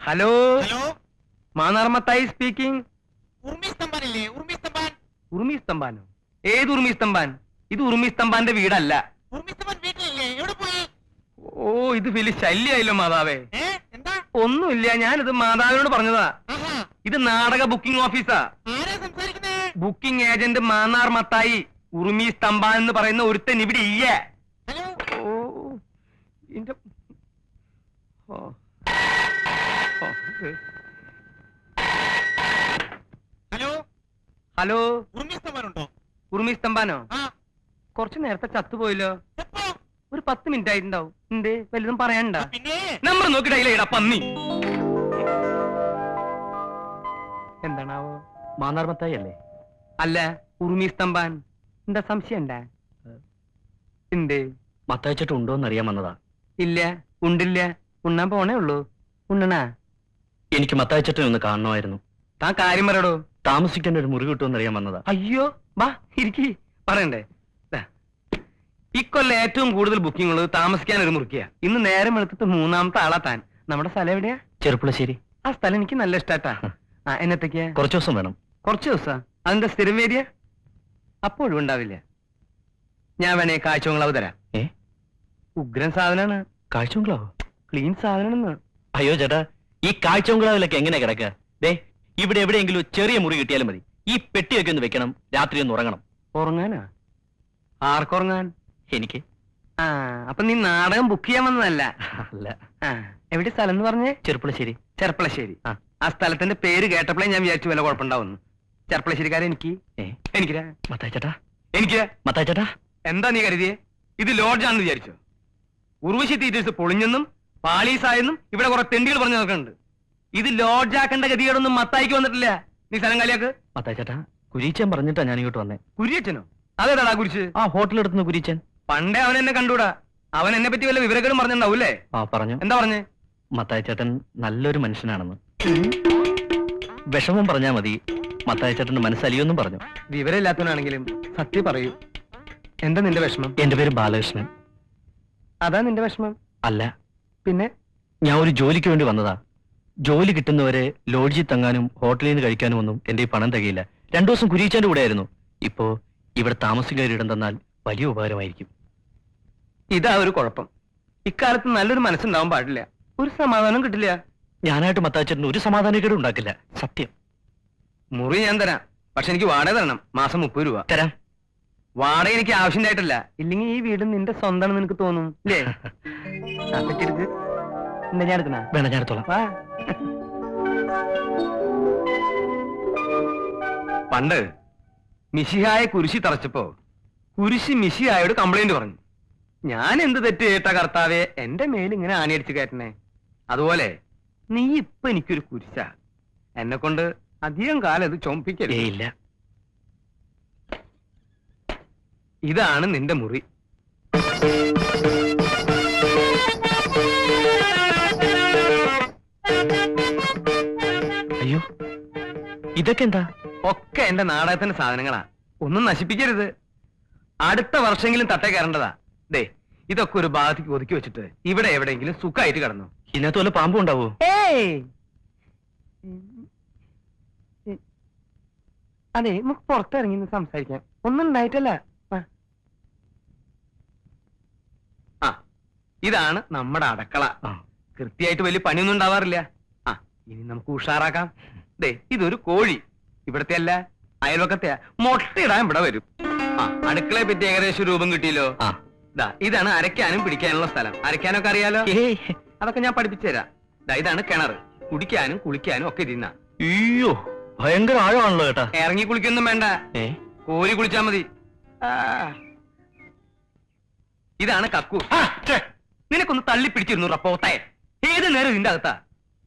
Hello hello, Mannar Mathai speaking. ഉർമി സ്തംഭാനില്ലേ? ഉർമി സ്തംഭാൻ. ഉറുമി സ്തംഭാനോ? ഏത് ഉറുമി സ്തംഭാൻ? ഇത് ഉറുമി സ്തംഭാന്റെ വീടല്ല. ഉർമി സ്തംഭാൻ വീട്ടിലില്ലേ? എവിടെ പോയി? ഓ, ഇത് വലിയ ശല്യായില്ലോ മാതാവേ. എന്താ? ഒന്നുമില്ല, ഞാനിത് മാതാവിനോട് പറഞ്ഞതാ. ആഹാ, ഇത് നാടക ബുക്കിംഗ് ഓഫീസാ. ആരാ സംസാരിക്കുന്നേ? Booking agent Mannar Mathai. ഉറുമി സ്തംഭാൻ എന്ന് പറയുന്ന ഒരുത്തൻ ഇവിടെ ഇല്ല. ഹലോ, ഓ, ഇന്റെ ഓ. ഓ, ഹലോ, ഹലോ, ഉർമി സ്തംഭാൻ ഉണ്ടോ? ഉറുമി സ്തംഭാനോ? ആ, കുറച്ചു നേരത്തെ ചത്തുപോയല്ലോ. എപ്പോ? ഒരു 10 മിനിറ്റ് ആയിട്ടുണ്ടാവും. എന്തേ, വലുതും പറയാനുണ്ടാ? പിന്നെ നമ്പർ നോക്കിയിട്ടാ പന്നി. എന്താണാവോ? മാന്നാർമത്തായി അല്ലേ? അല്ല, ഉറുമി സ്തംഭാൻ. എന്താ സംശയം ഉണ്ടാ? എന്തേ? മത്തായിച്ചിട്ട് ഉണ്ടോന്ന് അറിയാൻ വന്നതാ. ഇല്ല, ഉണ്ടില്ല. ഉണ്ണാൻ പോണേ ഉള്ളൂ. ഉണ്ണണാ? എനിക്ക് മത്തായിച്ചിട്ടിനെ ഒന്ന് കാണണമായിരുന്നു. താൻ കാര്യം പറയടോ. താമസിക്കേണ്ട ഒരു മുറി കിട്ടുമെന്ന് അറിയാൻ വന്നതാ. അയ്യോ, വാ ഇരിക്കി. പറയണ്ടേ? ദാ, ഇക്കൊല്ലം ഏറ്റവും കൂടുതൽ ബുക്കിംഗ് ഉള്ളത് താമസിക്കാൻ ഒരു മുറിക്കുക. ഇന്ന് നേരം എടുത്തിട്ട് 3ാമത്തെ ആളാ താൻ. നമ്മുടെ സ്ഥലം എവിടെയാ? ചെറുപ്പുളശ്ശേരി. ആ സ്ഥലം എനിക്ക് നല്ല ഇഷ്ടാട്ടാ. ആ, എന്നത്തേക്കാ? കുറച്ചു ദിവസം വേണം. കുറച്ച് ദിവസം? അതിന്റെ സ്ഥിരം വേരിയ? അപ്പോഴും ഉണ്ടാവില്ല. ഞാൻ വേണേ കാഴ്ചകളവ് തരാം. ഏ, ഉഗ്രൻ സാധനാണ്. കാഴ്ചബംഗ്ലാവോ? ക്ലീൻ സാധനം. അയ്യോ ചേട്ടാ, ഈ കാഴ്ചബംഗ്ലാവിലൊക്കെ എങ്ങനെ കിടക്കുക? ദേ, ഇവിടെ എവിടെയെങ്കിലും ഒരു ചെറിയ മുറി കിട്ടിയാലും മതി. ഈ പെട്ടിയൊക്കെ ഒന്ന് വെക്കണം, രാത്രി ഒന്ന് ഉറങ്ങണം. ഉറങ്ങാനാ? ആർക്കുറങ്ങാൻ? എനിക്ക്. ആ, അപ്പൊ നീ നാടകം ബുക്ക് ചെയ്യാൻ വന്നതല്ല? അല്ല. ആ, എവിടെ സ്ഥലം എന്ന് പറഞ്ഞേ? ചെറുപ്പുളശ്ശേരി. ചെർപ്പളശ്ശേരി. ആ. ആ സ്ഥലത്തിന്റെ പേര് കേട്ടപ്പോഴേ ഞാൻ വിചാരിച്ചു വല്ല കുഴപ്പമുണ്ടാവുന്നു. ചെർപ്പളശ്ശേരിക്കാരെ എനിക്ക് ഏ, എനിക്കിരാ മത്തായി ചേട്ടാ, എനിക്ക് മത്തായി ചേട്ടാ. എന്താ നീ കരുതിയേ? ഇത് ലോഡ്ജാണെന്ന് വിചാരിച്ചോ? ഉർവശി തീറ്റേഴ്സ് പൊളിഞ്ഞെന്നും പാളീസായെന്നും ഇവിടെ കുറെ തെണ്ടികൾ പറഞ്ഞു നോക്കുന്നുണ്ട്. ഇത് ലോഡ്ജാക്കേണ്ട ഗതികേടൊന്നും മത്തായിക്ക് വന്നിട്ടില്ല. നീ സ്ഥലം കാലിയാക്ക്. മത്തായി ചേട്ടാ, കുരീച്ചൻ പറഞ്ഞിട്ടാ ഞാൻ ഇങ്ങോട്ട് വന്നേ. കുരിയച്ചനോ? അതേതാടാ കുരിച്ച്? ആ ഹോട്ടലെടുത്തുന്ന കുരീച്ചൻ. പണ്ടേ അവൻ എന്നെ കണ്ടൂടാ. അവൻ എന്നെ പറ്റി വല്ല വിവരങ്ങളും പറഞ്ഞിട്ടുണ്ടാവൂല്ലേ? ആ പറഞ്ഞു. എന്താ പറഞ്ഞേ? മത്തായി ചേട്ടൻ നല്ലൊരു മനുഷ്യനാണെന്ന്. വിഷമം പറഞ്ഞാ മതി, മത്തായി ചേട്ടന്റെ മനസ്സലിയൊന്നും പറഞ്ഞു. വിവരമില്ലാത്തവനാണെങ്കിലും സത്യം പറയൂ. എന്താ നിന്റെ വിഷമം? എന്റെ പേര് ബാലകൃഷ്ണൻ. അതാ നിന്റെ വിഷമം? അല്ല, പിന്നെ? ഞാൻ ഒരു ജോലിക്ക് വേണ്ടി വന്നതാ. ജോലി കിട്ടുന്നവരെ ലോഡ്ജിൽ തങ്ങാനും ഹോട്ടലിൽ നിന്ന് കഴിക്കാനും ഒന്നും എന്റെ ഈ പണം തികയില്ല. 2 ദിവസം കുരീച്ചന്റെ കൂടെ ആയിരുന്നു. ഇപ്പോ ഇവിടെ താമസിക്കാൻ ഇടം തന്നാൽ വലിയ ഉപകാരമായിരിക്കും. ഇതാ ഒരു കുഴപ്പം. ഇക്കാലത്ത് നല്ലൊരു മനസ്സുണ്ടാവാൻ പാടില്ല. ഒരു സമാധാനം കിട്ടില്ല. ഞാനായിട്ട് മത്താച്ചേട്ടന് ഒരു സമാധാനക്കേടും ഉണ്ടാക്കില്ല, സത്യം. മുറി ഞാൻ തരാം. പക്ഷെ എനിക്ക് വാടക തരണം. മാസം 30 രൂപ തരാം. വാടക എനിക്ക് ആവശ്യമായിട്ടല്ല. ഇല്ലെങ്കിൽ ഈ വീട് നിന്റെ സ്വന്തമാണെന്ന് നിനക്ക് തോന്നും അല്ലേ? പറ്റെടുക്ക്. എന്താ ഞാൻ എടുക്കണ? വേണം, ഞാൻ എടുത്തോളാം. വാ. പണ്ട് മിശിഹായ കുരിശി തറച്ചപ്പോ കുരിശി മിശിഹായോട് കംപ്ലൈന്റ് പറഞ്ഞു. ഞാൻ എന്ത് തെറ്റ് കേട്ട കർത്താവെ എന്റെ മേലിങ്ങനെ ആണിയടിച്ചു കയറ്റണേ. അതുപോലെ നീ ഇപ്പൊ എനിക്കൊരു കുരിശ. എന്നെ കൊണ്ട് അധികം കാലം ഇത് ചുമപ്പിക്കരുത്. ഇല്ല. ഇതാണ് നിന്റെ മുറി. അയ്യോ, ഇതൊക്കെ എന്താ? ഒക്കെ എന്റെ നാടകത്തിന്റെ സാധനങ്ങളാ. ഒന്നും നശിപ്പിക്കരുത്. അടുത്ത വർഷമെങ്കിലും തട്ടേ കയറേണ്ടതാ. ദേ, ഇതൊക്കെ ഒരു ഭാഗത്തേക്ക് ഒതുക്കി വെച്ചിട്ട് ഇവിടെ എവിടെയെങ്കിലും സുഖമായിട്ട് കിടന്നു. ഇതിനകത്ത് വല്ല പാമ്പും ഉണ്ടാവോ? ഏയ്, അതെ, നമുക്ക് പുറത്തിറങ്ങി സംസാരിക്കാം. ഒന്നും ഉണ്ടായിട്ടല്ല. ആ, ഇതാണ് നമ്മുടെ അടുക്കള. ആ. കൃത്യമായിട്ട് വലിയ പണിയൊന്നും ഉണ്ടാവാറില്ല. ആ, ഇനി നമുക്ക് ഉഷാറാക്കാം. ദേ, ഇതൊരു കോഴി. ഇവിടത്തെ അല്ല, അയൽവക്കത്തെ. മുട്ടയിടാൻ ഇവിടെ വരും. ആ, അടുക്കളയെ പറ്റി ഏകദേശം രൂപം കിട്ടിയല്ലോ. ആ. ദാ, ഇതാണ് അരയ്ക്കാനും പിടിക്കാനുള്ള സ്ഥലം. അരയ്ക്കാനൊക്കെ അറിയാലോ? ഏയ്, അതൊക്കെ ഞാൻ പഠിപ്പിച്ചു തരാം. ദാ, ഇതാണ് കിണർ. കുടിക്കാനും കുളിക്കാനും ഒക്കെ ഇതിന്ന. അയ്യോ, ഭയങ്കര ആഴമാണല്ലോ ചേട്ടാ. ഇറങ്ങി കുളിക്കൊന്നും വേണ്ട, ഏ, കോരി കുളിച്ചാ മതി. ആ. ഇതാണ് കക്കു. നിനക്കൊന്ന് തള്ളി പിടിച്ചിരുന്നു പോത്തായ. ഏത് നേരം ഇതിന്റെ അകത്താ.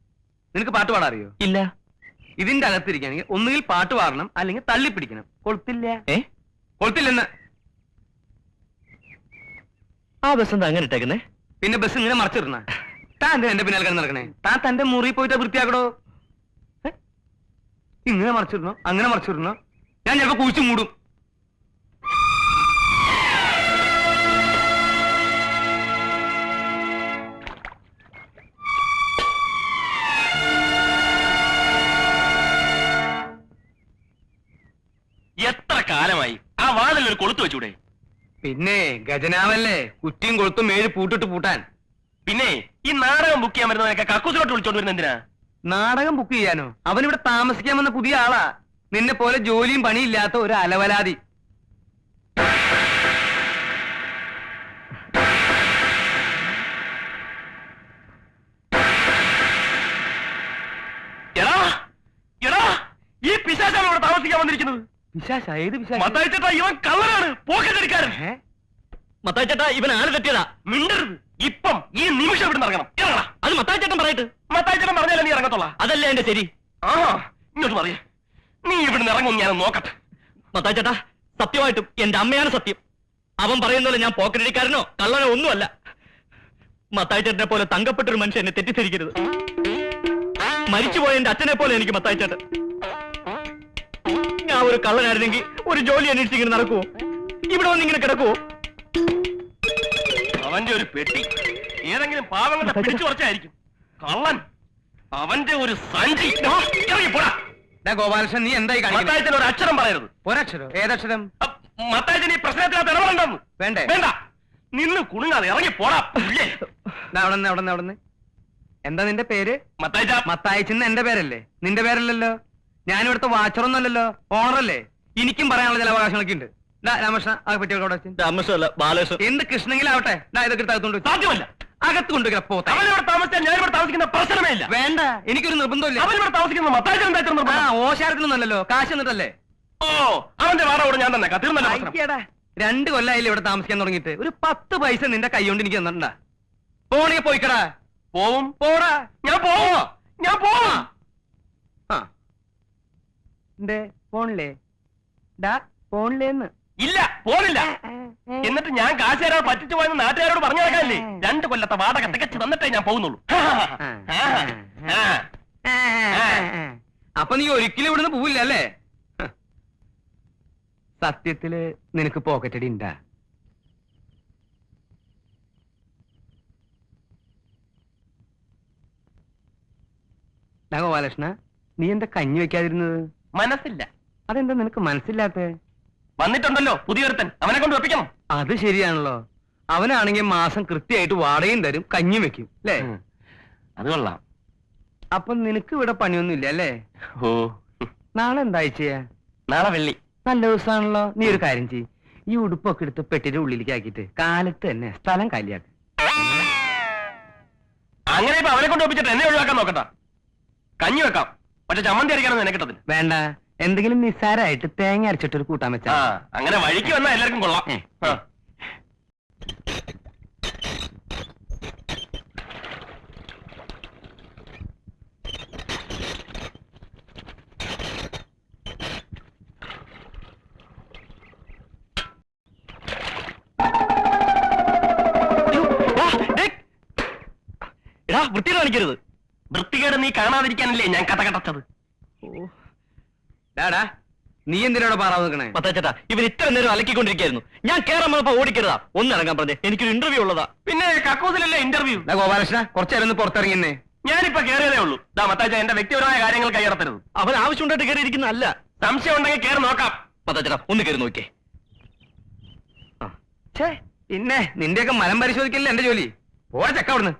നിനക്ക് പാട്ട് പാടാൻ അറിയോ? ഇല്ല. ഇതിന്റെ അകത്തിരിക്കുകയാണെങ്കിൽ ഒന്നുകിൽ പാട്ട് പാടണം, അല്ലെങ്കിൽ തള്ളി പിടിക്കണം. കൊളുത്തില്ല. ഏ, കൊളുത്തില്ലെന്ന്. ആ ബസ് എന്താ അങ്ങനെ ഇട്ടേക്കുന്നേ? പിന്നെ ബസ് ഇങ്ങനെ മറച്ചിടണ. താൻ എന്താ എന്റെ പിന്നാലെ കിടന്ന് നടക്കണേ? താൻ തന്റെ മുറി പോയിട്ട് വൃത്തിയാക്കടോ. ഇങ്ങനെ മറച്ചിടണോ അങ്ങനെ മറച്ചിടണോ? ഞാൻ ചിലപ്പോ കുഴിച്ചു മൂടും. കാലമായി ആ വാതിൽ ഒരു കൊളുത്ത് വെച്ചൂടെ? പിന്നെ ഗജനാവല്ലേ, കുറ്റിയും കൊളുത്തും മേഴ് പൂട്ടിട്ട് പൂട്ടാൻ. പിന്നെ ഈ നാടകം ബുക്ക് ചെയ്യാൻ വരുന്നതൊക്കെ കക്കൂസിലോട്ട് വിളിച്ചോണ്ട് വരുന്ന എന്തിനാ? നാടകം ബുക്ക് ചെയ്യാനോ? അവനിവിടെ താമസിക്കാൻ വന്ന പുതിയ ആളാ. നിന്നെ പോലെ ജോലിയും പണിയില്ലാത്ത ഒരു അലവലാതി. എടാ എടാ, ഈ പിശാചാണ് ഇവിടെ താമസിക്കാൻ വന്നിരിക്കുന്നത്. പിശാച? ഏത് പിശാച്? മത്തായി ചേട്ടാ, ഇവൻ കള്ളനാണ്, പോക്കറ്റടിക്കാരൻ. മത്തായി ചേട്ടാ, ഇവൻ ആള് തെറ്റിയതാ. മിണ്ടരുത്. ഇപ്പം ഈ നിമിഷം ഇവിടെ ഇറങ്ങണം. ഇറങ്ങടാ. അത് മത്തായി ചേട്ടൻ പറയട്ടെ. മത്തായി ചേട്ടൻ പറഞ്ഞാലേ നീ ഇറങ്ങത്തോളാം. അതല്ലേ എന്റെ ശരി. ആ, ഇങ്ങോട്ട് പറയേ. നീ ഇവിടുന്ന് ഇറങ്ങും, ഞാൻ നോക്കട്ടെ. മത്തായി ചേട്ടാ, സത്യമായിട്ടും എന്റെ അമ്മയാണ് സത്യം. അവൻ പറയുന്നല്ലോ ഞാൻ പോക്കറ്റടിക്കാരനോ കള്ളനോ ഒന്നുമല്ല. മത്തായി ചേട്ടനെ പോലെ തങ്കപ്പെട്ടൊരു മനുഷ്യൻ എന്നെ തെറ്റിദ്ധരിക്കരുത്. മരിച്ചുപോയ എന്റെ അച്ഛനെ പോലെ എനിക്ക് മത്തായി ചേട്ടൻ. ഞാൻ ഒരു കള്ളനായിരുന്നെങ്കിൽ ഒരു ജോലി അന്വേഷിച്ച് ഇങ്ങനെ നടക്കുവോ? ഇവിടെ വന്ന് ഇങ്ങനെ കിടക്കുവോ? അവന്റെ ഒരു പെട്ടി ഏതെങ്കിലും പാവങ്ങളെ പിടിച്ചു കുറച്ചായിരിക്കും. കള്ളൻ, അവന്റെ ഒരു സഞ്ചി. ഇറങ്ങിപ്പോടാ. ഗോപാലകൃഷ്ണൻ, നീ എന്തായി മത്തായച്ചൻ ഒരു അക്ഷരം പറയരുത്. ഒരക്ഷരോ? ഏതക്ഷരം? മത്തായച്ചൻ ഈ പ്രശ്നത്തിനകത്ത് ഇടപെടണ്ടെന്ന്. വേണ്ടേ? വേണ്ട. നിന്ന് കുണുങ്ങാതെ ഇറങ്ങി പോടാ. അവിടെ എന്താ നിന്റെ പേര്? മത്തായിച്ച. മത്തായിച്ചെന്ന് എന്റെ പേരല്ലേ? നിന്റെ പേരല്ലല്ലോ. ഞാനിവിടുത്തെ വാച്ചറൊന്നല്ലല്ലോ, ഓണറല്ലേ. എനിക്കും പറയാനുള്ള ചില അവകാശങ്ങളൊക്കെ ഉണ്ട്. രാമകൃഷ്ണ, ആ പെട്ടികളോടെ രാമകൃഷ്ണല്ല, ബാലകൃഷ്ണൻ. എന്ത് കൃഷ്ണങ്കിലാവട്ടെ, ഇതൊക്കെ അകത്തോണ്ട് സാധ്യമല്ല. അകത്ത് കൊണ്ടുവരാ. പോത്ത അവനിവിടെ താമസിച്ചാൽ ഞാൻ ഇവിടെ താമസിക്കുന്ന പ്രശ്നമേ ഇല്ല. വേണ്ട, എനിക്കൊരു നിർബന്ധമില്ല. അവനിവിടെ താമസിക്കുന്ന മത്തായിച്ചൻ ഓശാരത്തിനൊന്നല്ലോ, കാശ് എന്നിട്ടല്ലേ. ഓ, അവന്റെ വാടക ഞാൻ തന്നെ തീർന്നല്ലോ. 2 കൊല്ലായില്ലേ ഇവിടെ താമസിക്കാൻ തുടങ്ങിയിട്ട്. ഒരു 10 പൈസ നിന്റെ കൈ കൊണ്ട് എനിക്ക് തന്നിട്ടുണ്ടാ? പോണേ പോയിക്കടാ. പോവും. പോടാ. ഞാൻ പോവോ? ഞാൻ പോവാ. പോണില്ലേ? ഡാ, പോണില്ലേന്ന്. ഇല്ല, പോണില്ല. എന്നിട്ട് ഞാൻ കാശ് തരാൻ പറ്റിച്ചു പോയെന്ന് നാട്ടുകാരോട് പറഞ്ഞു നടക്കാനില്ലേ? 2 കൊല്ലത്തെ വാടക തികച്ചു തന്നിട്ടേ ഞാൻ പോകുന്നുള്ളൂ. അപ്പൊ നീ ഒരിക്കലും ഇവിടുന്ന് പോവില്ല അല്ലേ? സത്യത്തില് നിനക്ക് പോക്കറ്റടി ഉണ്ടാ? ഗോപാലകൃഷ്ണ, നീ എന്താ കഞ്ഞി വെക്കാതിരുന്നത്? മനസ്സില്ല. അതെന്താ നിനക്ക് മനസ്സില്ലാത്ത? വന്നിട്ടുണ്ടല്ലോ പുതിയൊരുത്തൻ, അവനെ കൊണ്ട് വെപ്പിക്കണം. അത് ശരിയാണല്ലോ. അവനാണെങ്കിൽ മാസം കൃത്യമായിട്ട് വാടകയും തരും, കഞ്ഞിയും വെക്കും അല്ലേ? അത് കൊള്ളാം. അപ്പൊ നിനക്ക് ഇവിടെ പണിയൊന്നും ഇല്ല അല്ലേ? ഓ, നാളെ എന്താ ചെയ്യാ? നാളെ വെള്ളി. നല്ല ദിവസമാണല്ലോ. നീ ഒരു കാര്യം ചെയ്യ്, ഈ ഉടുപ്പൊക്കെ എടുത്ത് പെട്ടിയുടെ ഉള്ളിലേക്ക് ആക്കിയിട്ട് കാലത്ത് തന്നെ സ്ഥലം കാലിയാക്ക്. അങ്ങനെ ഇപ്പൊ അവനെ കൊണ്ട് വെപ്പിച്ചിട്ട് എന്നെ ഒഴിവാക്കാൻ നോക്കണ്ട. കഞ്ഞി വെക്കാം, പക്ഷെ ചമ്മന്തി അരയ്ക്കാനൊന്നും എന്നെ കിട്ടത്തില്ല. വേണ്ട, എന്തെങ്കിലും നിസ്സാരമായിട്ട് തേങ്ങ അരച്ചിട്ടൊരു കൂട്ടാൻ വെച്ചാ. അങ്ങനെ വഴിക്ക് വന്നാൽ എല്ലാവർക്കും കൊള്ളാം. എടാ, വൃത്തി കാണിക്കരുത്. വൃത്തികേട് നീ കാണാതിരിക്കാനല്ലേ ഞാൻ കഥ കടച്ചത്. ഡാടാ, നീ എന്തിനാണ് പാറാവ് നിൽക്കണേ? പത്താച്ചേട്ടാ, ഇവൻ ഇത്ര നേരം അലക്കിക്കൊണ്ടിരിക്കായിരുന്നു. ഞാൻ കേറാൻ വന്നപ്പോ ഓടിക്കരുതാ. ഒന്നിറങ്ങാൻ പറഞ്ഞേ, എനിക്കൊരു ഇന്റർവ്യൂ ഉള്ളതാ. പിന്നെ കക്കൂസിലല്ലേ ഇന്റർവ്യൂ. ഗോപാലകൃഷ്ണ, കുറച്ചേരം ഒന്ന് പുറത്തിറങ്ങിന്നേ. ഞാനിപ്പോ കയറിയതേ ഉള്ളൂ. മത്താച്ച, എന്റെ വ്യക്തിപരമായ കാര്യങ്ങൾ കൈയടത്തരുത്. അവൻ ആവശ്യമുണ്ടായിട്ട് കയറിയിരിക്കുന്നതല്ല. സംശയം ഉണ്ടെങ്കിൽ കയറി നോക്കാം. പത്താച്ചേട്ടാ, ഒന്ന് കയറി നോക്കിയേ. പിന്നെ നിന്റെയൊക്കെ മനം പരിശോധിക്കല്ലേ എന്റെ ജോലി. ഓടെ ചക്ക അവിടുന്ന്.